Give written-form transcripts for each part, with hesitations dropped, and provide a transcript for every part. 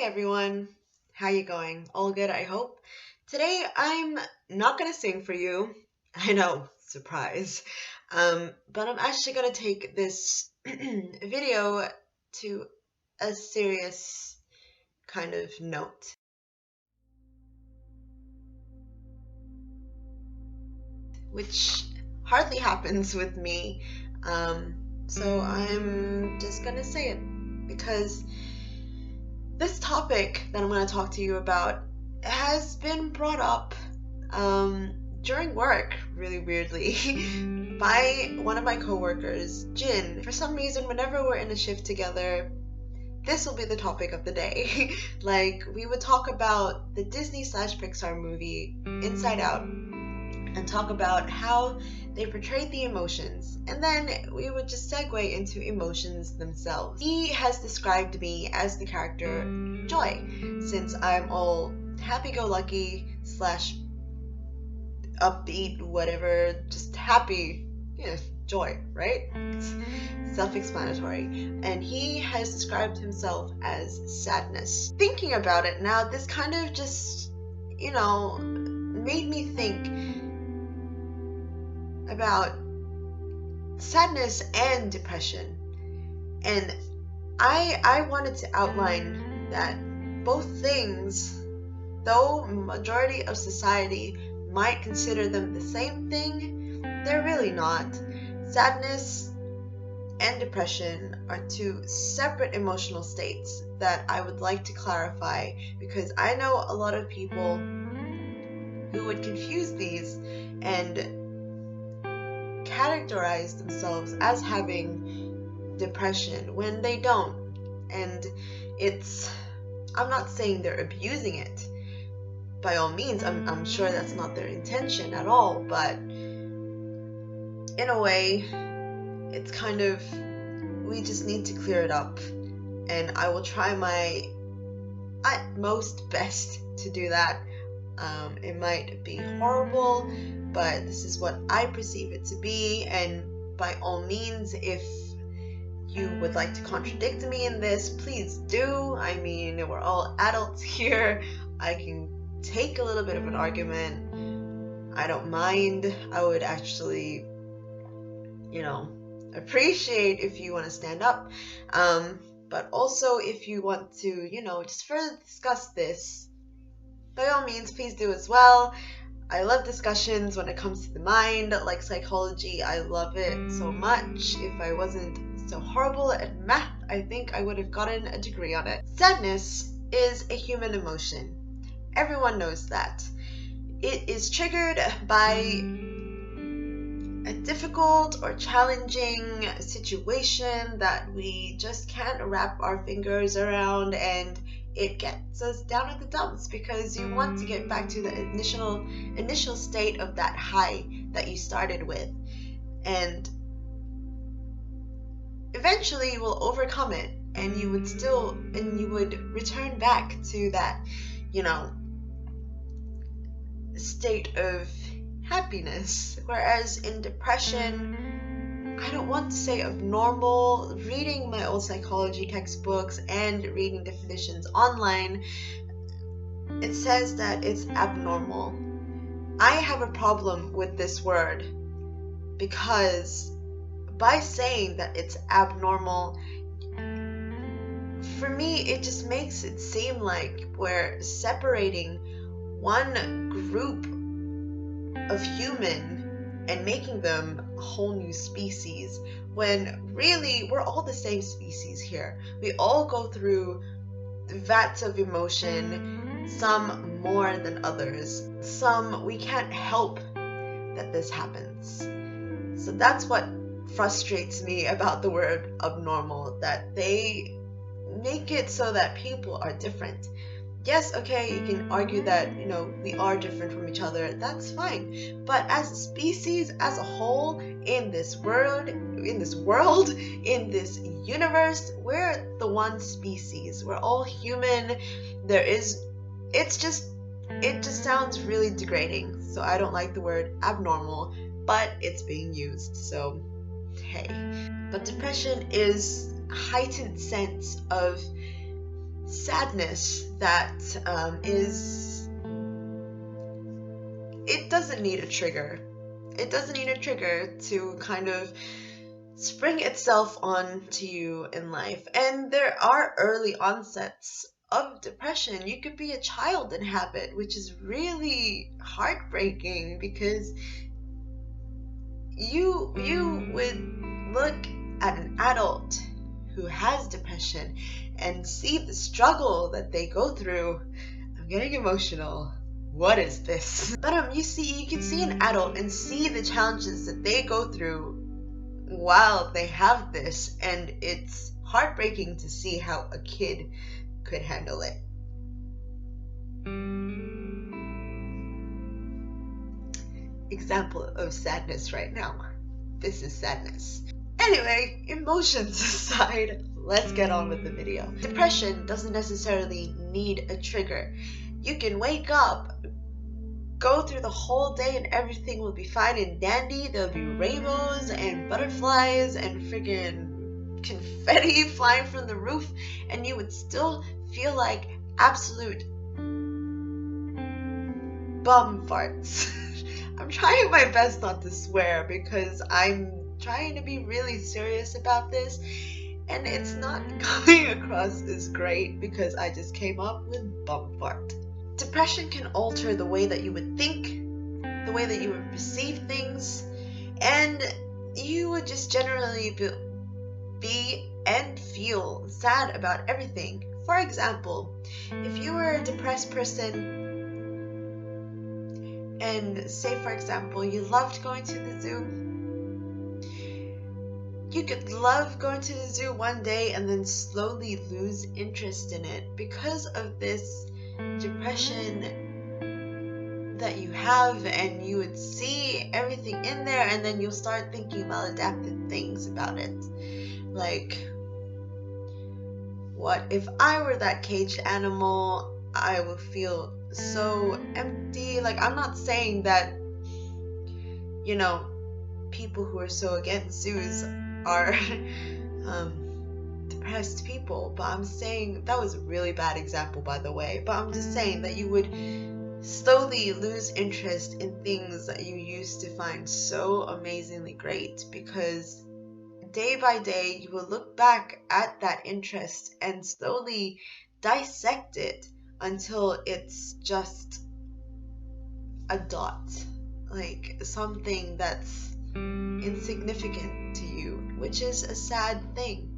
Hi everyone, how you going? All good, I hope. Today I'm not gonna sing for you. I know, surprise. But I'm actually gonna take this video to a serious kind of note, which hardly happens with me. So I'm just gonna say it because this topic that I'm going to talk to you about has been brought up during work, really weirdly, by one of my coworkers, Jin. For some reason, whenever we're in a shift together, this will be the topic of the day. Like, we would talk about the Disney/Pixar movie Inside Out and talk about how they portrayed the emotions, and then we would just segue into emotions themselves. He has described me as the character Joy, since I'm all happy-go-lucky slash upbeat, whatever, just happy, joy, right? It's self-explanatory. And he has described himself as sadness. Thinking about it now, this kind of just, made me think about sadness and depression. And I wanted to outline that both things, though majority of society might consider them the same thing, they're really not. Sadness and depression are two separate emotional states that I would like to clarify, because I know a lot of people who would confuse these and characterize themselves as having depression when they don't. And I'm not saying they're abusing it. By all means, I'm sure that's not their intention at all, but in a way, it's kind of, we just need to clear it up. And I will try my utmost best to do that. It might be horrible, but this is what I perceive it to be, and by all means, if you would like to contradict me in this, please do. I mean, we're all adults here. I can take a little bit of an argument. I don't mind. I would actually, appreciate if you want to stand up. But also, if you want to, just further discuss this, by all means, please do as well. I love discussions when it comes to the mind, like psychology. I love it so much. If I wasn't so horrible at math, I think I would have gotten a degree on it. Sadness is a human emotion. Everyone knows that. It is triggered by a difficult or challenging situation that we just can't wrap our fingers around, and it gets us down at the dumps because you want to get back to the initial state of that high that you started with, and eventually you will overcome it, and you would return back to that state of happiness. Whereas in depression, I don't want to say abnormal. Reading my old psychology textbooks and reading definitions online, it says that it's abnormal. I have a problem with this word because by saying that it's abnormal, for me, it just makes it seem like we're separating one group of human and making them a whole new species, when really we're all the same species here. We all go through vats of emotion, some more than others. Some we can't help that this happens. So that's what frustrates me about the word abnormal, that they make it so that people are different. Yes, okay, you can argue that, we are different from each other. That's fine. But as a species, as a whole, in this world, in this universe, we're the one species. We're all human. It just sounds really degrading. So I don't like the word abnormal, but it's being used. So, hey. But depression is a heightened sense of sadness that it doesn't need a trigger. It doesn't need a trigger to kind of spring itself onto you in life. And there are early onsets of depression. You could be a child and have it, which is really heartbreaking, because you would look at an adult who has depression and see the struggle that they go through. I'm getting emotional. What is this? But you can see an adult and see the challenges that they go through while they have this, and it's heartbreaking to see how a kid could handle it. Example of sadness right now. This is sadness. Anyway, emotions aside, let's get on with the video. Depression doesn't necessarily need a trigger. You can wake up, go through the whole day, and everything will be fine and dandy. There'll be rainbows and butterflies and friggin' confetti flying from the roof, and you would still feel like absolute bum farts. I'm trying my best not to swear because I'm trying to be really serious about this, and it's not coming across as great because I just came up with bum fart. Depression can alter the way that you would think, the way that you would perceive things, and you would just generally be and feel sad about everything. For example, if you were a depressed person and say, for example, you loved going to the zoo, you could love going to the zoo one day and then slowly lose interest in it because of this depression that you have, and you would see everything in there, and then you'll start thinking maladaptive things about it. Like, what if I were that caged animal? I would feel so empty. Like, I'm not saying that, people who are so against zoos are depressed people, but I'm saying that was a really bad example, by the way, but I'm just saying that you would slowly lose interest in things that you used to find so amazingly great, because day by day you will look back at that interest and slowly dissect it until it's just a dot, like something that's insignificant to you, which is a sad thing.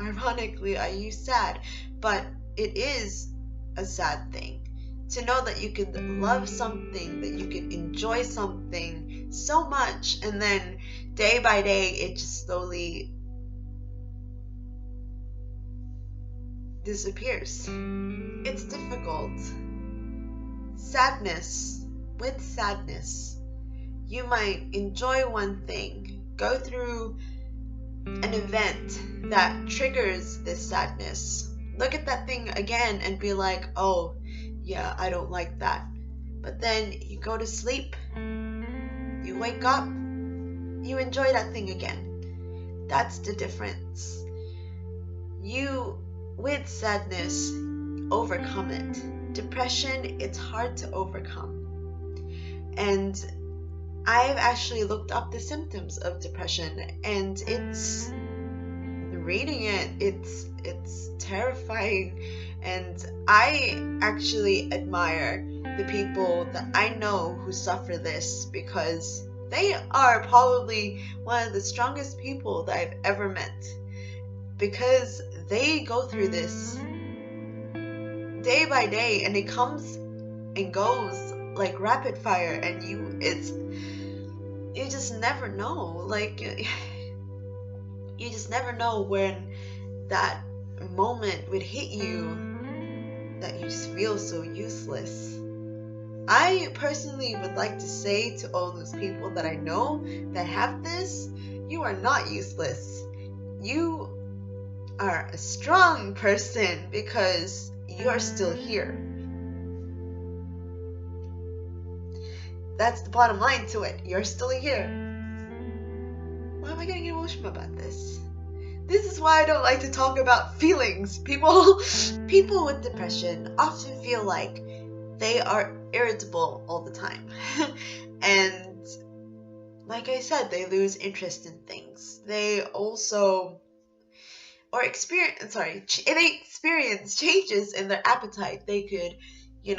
Ironically, I use sad, but it is a sad thing to know that you can love something, that you can enjoy something so much, and then day by day it just slowly disappears. It's difficult. With sadness, you might enjoy one thing, go through an event that triggers this sadness, look at that thing again and be like, oh yeah, I don't like that. But then you go to sleep, you wake up, you enjoy that thing again. That's the difference. You, with sadness, overcome it. Depression, it's hard to overcome. And I've actually looked up the symptoms of depression, and reading it's terrifying. And I actually admire the people that I know who suffer this, because they are probably one of the strongest people that I've ever met, because they go through this day by day, and it comes and goes like rapid fire, and you just never know. Like, you just never know when that moment would hit you that you just feel so useless. I personally would like to say to all those people that I know that have this, you are not useless. You are a strong person because you're still here. That's the bottom line to it. You're still here. Why am I getting emotional about this? This is why I don't like to talk about feelings. People with depression often feel like they are irritable all the time. And like I said, they lose interest in things. They also they experience changes in their appetite. They could, eat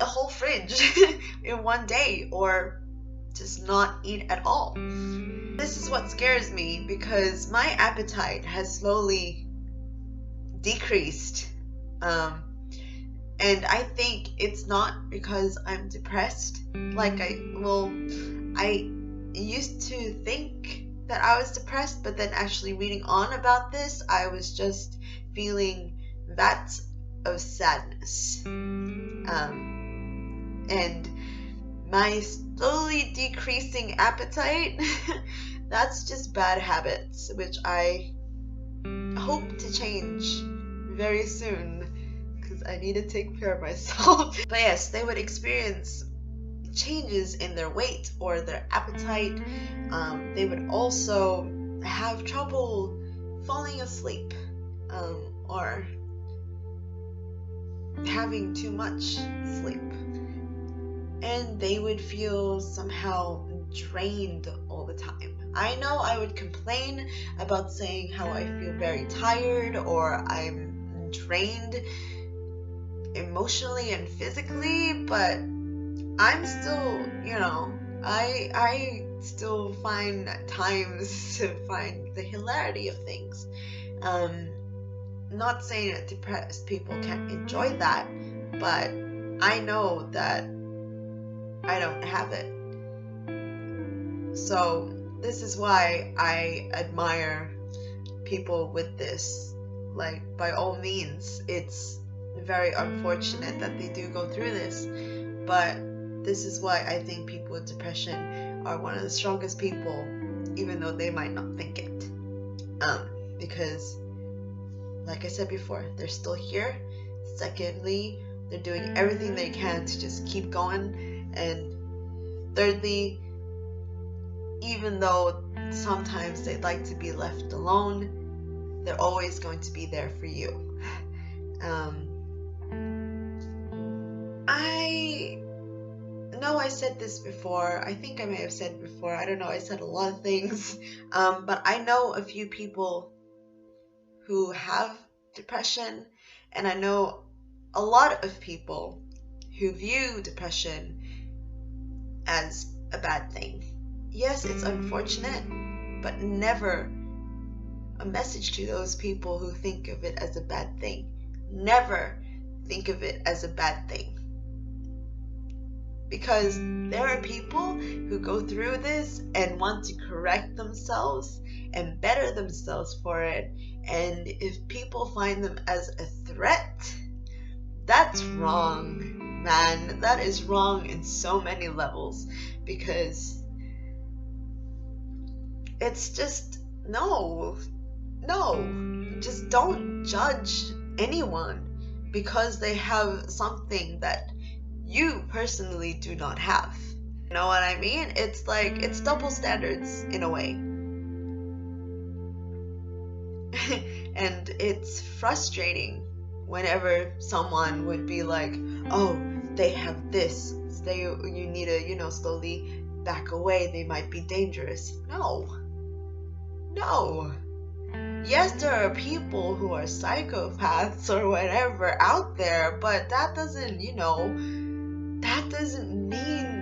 a whole fridge in one day, or just not eat at all. This is what scares me, because my appetite has slowly decreased. And I think it's not because I'm depressed. I used to think that I was depressed, but then actually reading on about this, I was just feeling vats of sadness. And my slowly decreasing appetite, that's just bad habits, which I hope to change very soon, because I need to take care of myself. But yes, they would experience changes in their weight or their appetite. They would also have trouble falling asleep, or having too much sleep. And they would feel somehow drained all the time. I know I would complain about saying how I feel very tired, or I'm drained emotionally and physically, but I'm still, I still find times to find the hilarity of things. Not saying that depressed people can't enjoy that, but I know that I don't have it. So this is why I admire people with this. Like, by all means, it's very unfortunate that they do go through this, but this is why I think people with depression are one of the strongest people, even though they might not think it. Because, like I said before, they're still here. Secondly, they're doing everything they can to just keep going. And thirdly, even though sometimes they'd like to be left alone, they're always going to be there for you. I know I said this before. I think I may have said before. I don't know. I said a lot of things. But I know a few people who have depression, and I know a lot of people who view depression as a bad thing. Yes, it's unfortunate, but never a message to those people who think of it as a bad thing. Never think of it as a bad thing. Because there are people who go through this and want to correct themselves and better themselves for it. And if people find them as a threat, that's wrong, man. That is wrong in so many levels, because it's just, no, just don't judge anyone because they have something that you personally do not have. You know what I mean? It's like, it's double standards in a way. And it's frustrating whenever someone would be like, oh, they have this, you need to, slowly back away, they might be dangerous. No. Yes, there are people who are psychopaths or whatever out there, but that doesn't mean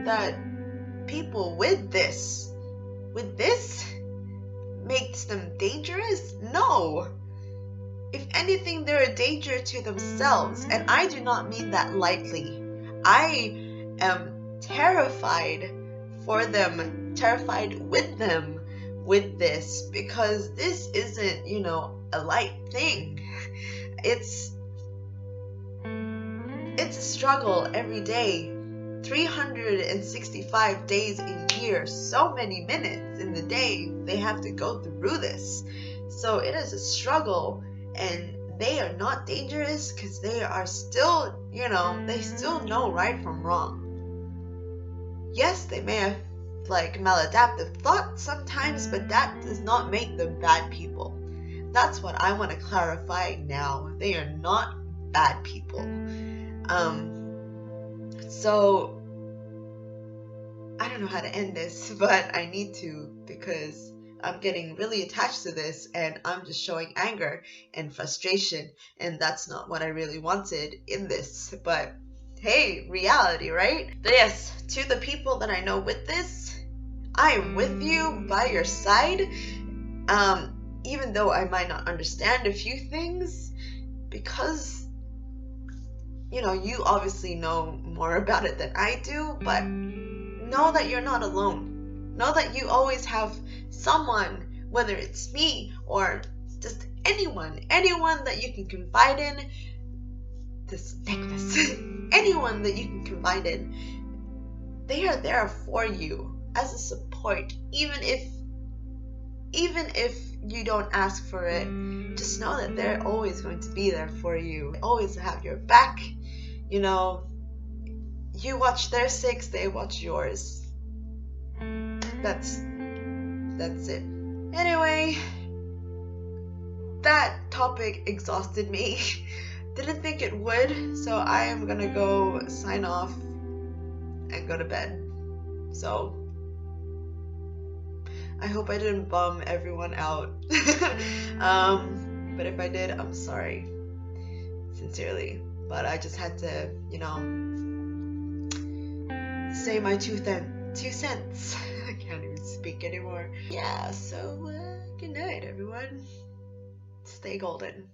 that people with this makes them dangerous. No. If anything, they're a danger to themselves, and I do not mean that lightly. I am terrified for them, terrified with them with this, because this isn't, a light thing. It's a struggle every day, 365 days a year, so many minutes in the day they have to go through this. So it is a struggle, and they are not dangerous because they are still, they still know right from wrong. Yes, they may have like maladaptive thoughts sometimes, but that does not make them bad people. That's what I want to clarify now. They are not bad people. So I don't know how to end this, but I need to, because I'm getting really attached to this and I'm just showing anger and frustration, and that's not what I really wanted in this. But hey, reality, right? But yes, to the people that I know with this, I am with you, by your side. Even though I might not understand a few things, because you obviously know more about it than I do, but know that you're not alone. Know that you always have someone, whether it's me or just anyone that you can confide in. This necklace. Anyone that you can confide in. They are there for you as a support, even if you don't ask for it. Just know that they're always going to be there for you. They always have your back. You watch their 6, they watch yours. That's it. Anyway, that topic exhausted me. Didn't think it would, so I am gonna go sign off and go to bed. So I hope I didn't bum everyone out. But if I did, I'm sorry. Sincerely. But I just had to, say my 2 cents. I can't even speak anymore. Yeah, so good night, everyone. Stay golden.